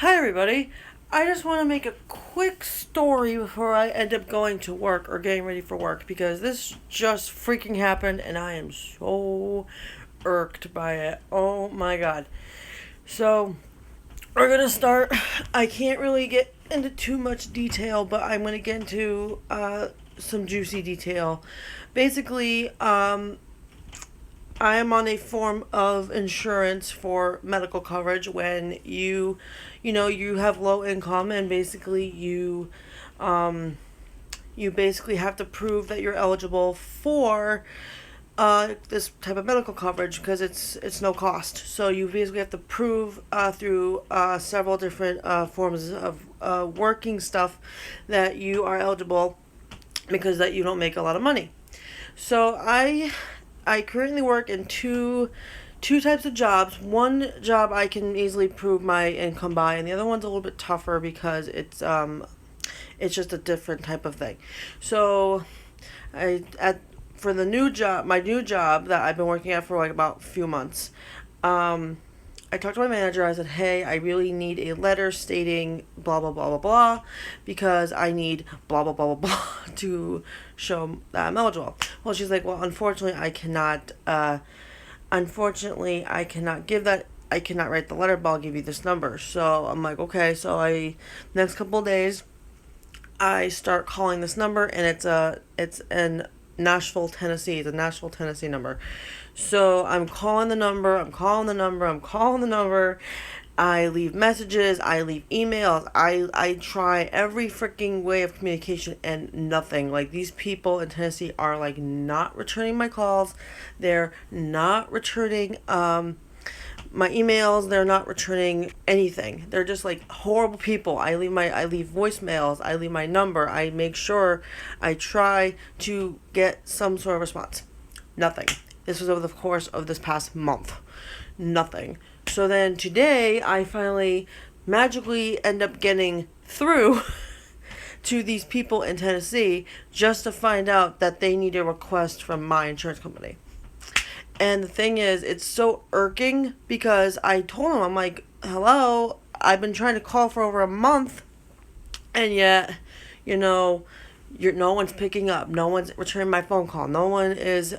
Hi, everybody. I just want to make a quick story before I end up going to work or getting ready for work because this just freaking happened and I am so irked by it. Oh my god. So, we're gonna start. I can't really get into too much detail, but I'm gonna get into some juicy detail. Basically, I am on a form of insurance for medical coverage when you have low income and basically um, you basically have to prove that you're eligible for this type of medical coverage because it's no cost. So you basically have to prove through several different forms of working stuff that you are eligible because that you don't make a lot of money. So I currently work in two types of jobs. One job I can easily prove my income by, and the other one's a little bit tougher because it's just a different type of thing. So I at for the new job, my new job that I've been working at for like about a few months. Um, I talked to my manager. I said, "Hey, I really need a letter stating blah blah blah blah blah, because I need blah blah blah blah blah to show that I'm eligible." Well, she's like, "Well, unfortunately, I cannot. Unfortunately, I cannot give that. I cannot write the letter, but I'll give you this number." So I'm like, "Okay." So next couple of days, I start calling this number, and it's in Nashville, Tennessee. It's a Nashville, Tennessee number. So I'm calling the number. I'm calling the number. I'm calling the number. I leave messages. I leave emails. I try every freaking way of communication and nothing. Like, these people in Tennessee are like not returning my calls. They're not returning my emails. They're not returning anything. They're just like horrible people. I leave voicemails. I leave my number. I make sure I try to get some sort of response. Nothing. This was over the course of this past month. Nothing. So then today I finally magically end up getting through to these people in Tennessee just to find out that they need a request from my insurance company. And the thing is, it's so irking because I told him, I'm like, "Hello, I've been trying to call for over a month, and yet, you know, no one's picking up. No one's returning my phone call. No one is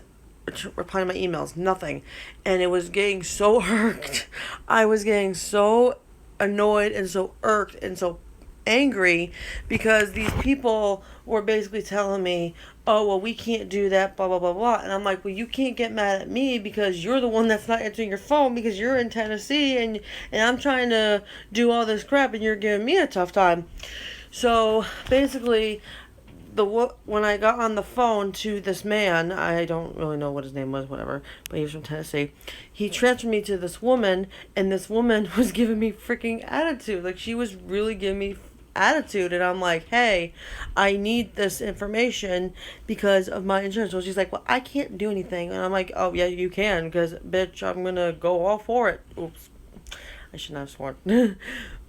replying to my emails. Nothing." And it was getting so irked. I was getting so annoyed and so irked and so angry because these people were basically telling me, "Oh, well, we can't do that, blah blah blah blah." And I'm like, "Well, you can't get mad at me because you're the one that's not answering your phone because you're in Tennessee, and I'm trying to do all this crap and you're giving me a tough time." So basically, when I got on the phone to this man, I don't really know what his name was, whatever, but he was from Tennessee. He transferred me to this woman, and this woman was giving me freaking attitude. Like, she was really giving me attitude, and I'm like, "Hey, I need this information because of my insurance." So she's like, "Well, I can't do anything," and I'm like, "Oh yeah, you can, because bitch, I'm gonna go all for it." Oops, I shouldn't have sworn.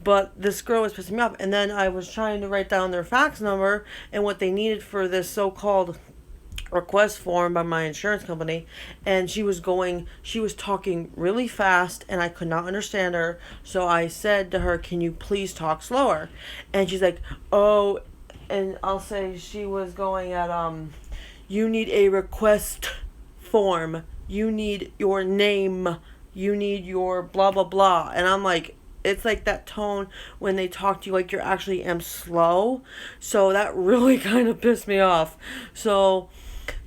But this girl was pissing me off. And then I was trying to write down their fax number and what they needed for this so-called request form by my insurance company. And she was talking really fast and I could not understand her. So I said to her, "Can you please talk slower?" And she's like, "Oh," and I'll say she was going at, "You need a request form. You need your name. You need your blah, blah, blah." And I'm like, it's like that tone when they talk to you like you're actually am slow. So that really kind of pissed me off. So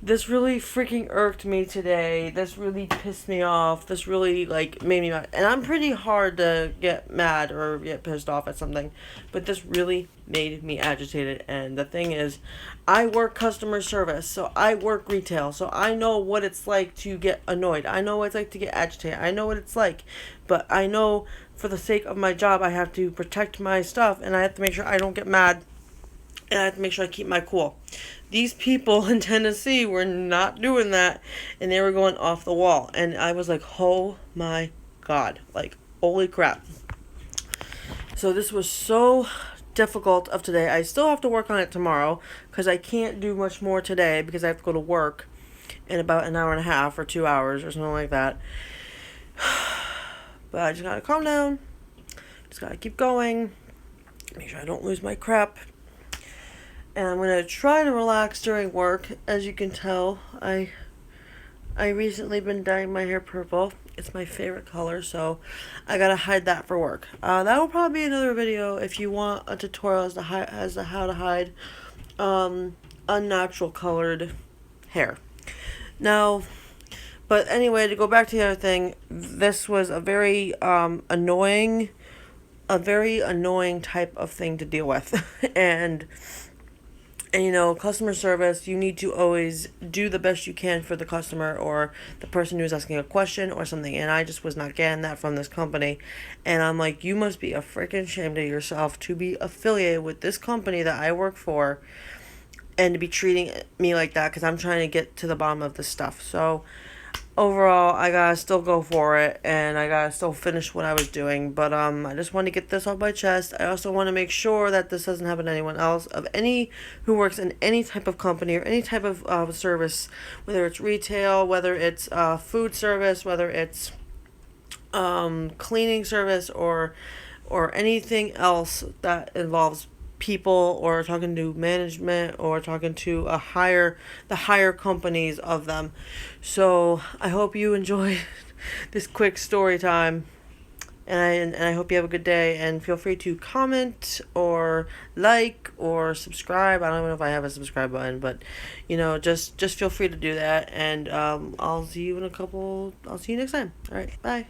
this really freaking irked me today. This really pissed me off. This really like made me mad. And I'm pretty hard to get mad or get pissed off at something. But this really made me agitated. And the thing is, I work customer service. So I work retail. So I know what it's like to get annoyed. I know what it's like to get agitated. I know what it's like. But I know for the sake of my job, I have to protect my stuff. And I have to make sure I don't get mad. And I have to make sure I keep my cool. These people in Tennessee were not doing that, and they were going off the wall. And I was like, "Oh my god, like, holy crap." So this was so difficult of today. I still have to work on it tomorrow because I can't do much more today because I have to go to work in about an hour and a half or 2 hours or something like that. But I just gotta calm down, Just gotta keep going. Make sure I don't lose my crap. And I'm gonna try to relax during work. As you can tell, I recently been dyeing my hair purple. It's my favorite color, so I gotta hide that for work. That will probably be another video if you want a tutorial as to how to hide unnatural colored hair. Now, but anyway, to go back to the other thing, this was a very annoying type of thing to deal with, and you know, customer service, you need to always do the best you can for the customer or the person who's asking a question or something. And I just was not getting that from this company. And I'm like, you must be a freaking ashamed of yourself to be affiliated with this company that I work for and to be treating me like that, because I'm trying to get to the bottom of this stuff. So overall, I gotta still go for it, and I gotta still finish what I was doing. But I just want to get this off my chest. I also want to make sure that this doesn't happen to anyone else, of any who works in any type of company or any type of service, whether it's retail, whether it's food service, whether it's cleaning service, or anything else that involves people, or talking to management, or talking to the higher companies of them. So I hope you enjoy this quick story time, and I hope you have a good day, and feel free to comment or like or subscribe. I don't even know if I have a subscribe button, but you know, just feel free to do that, and I'll see you next time. All right, bye.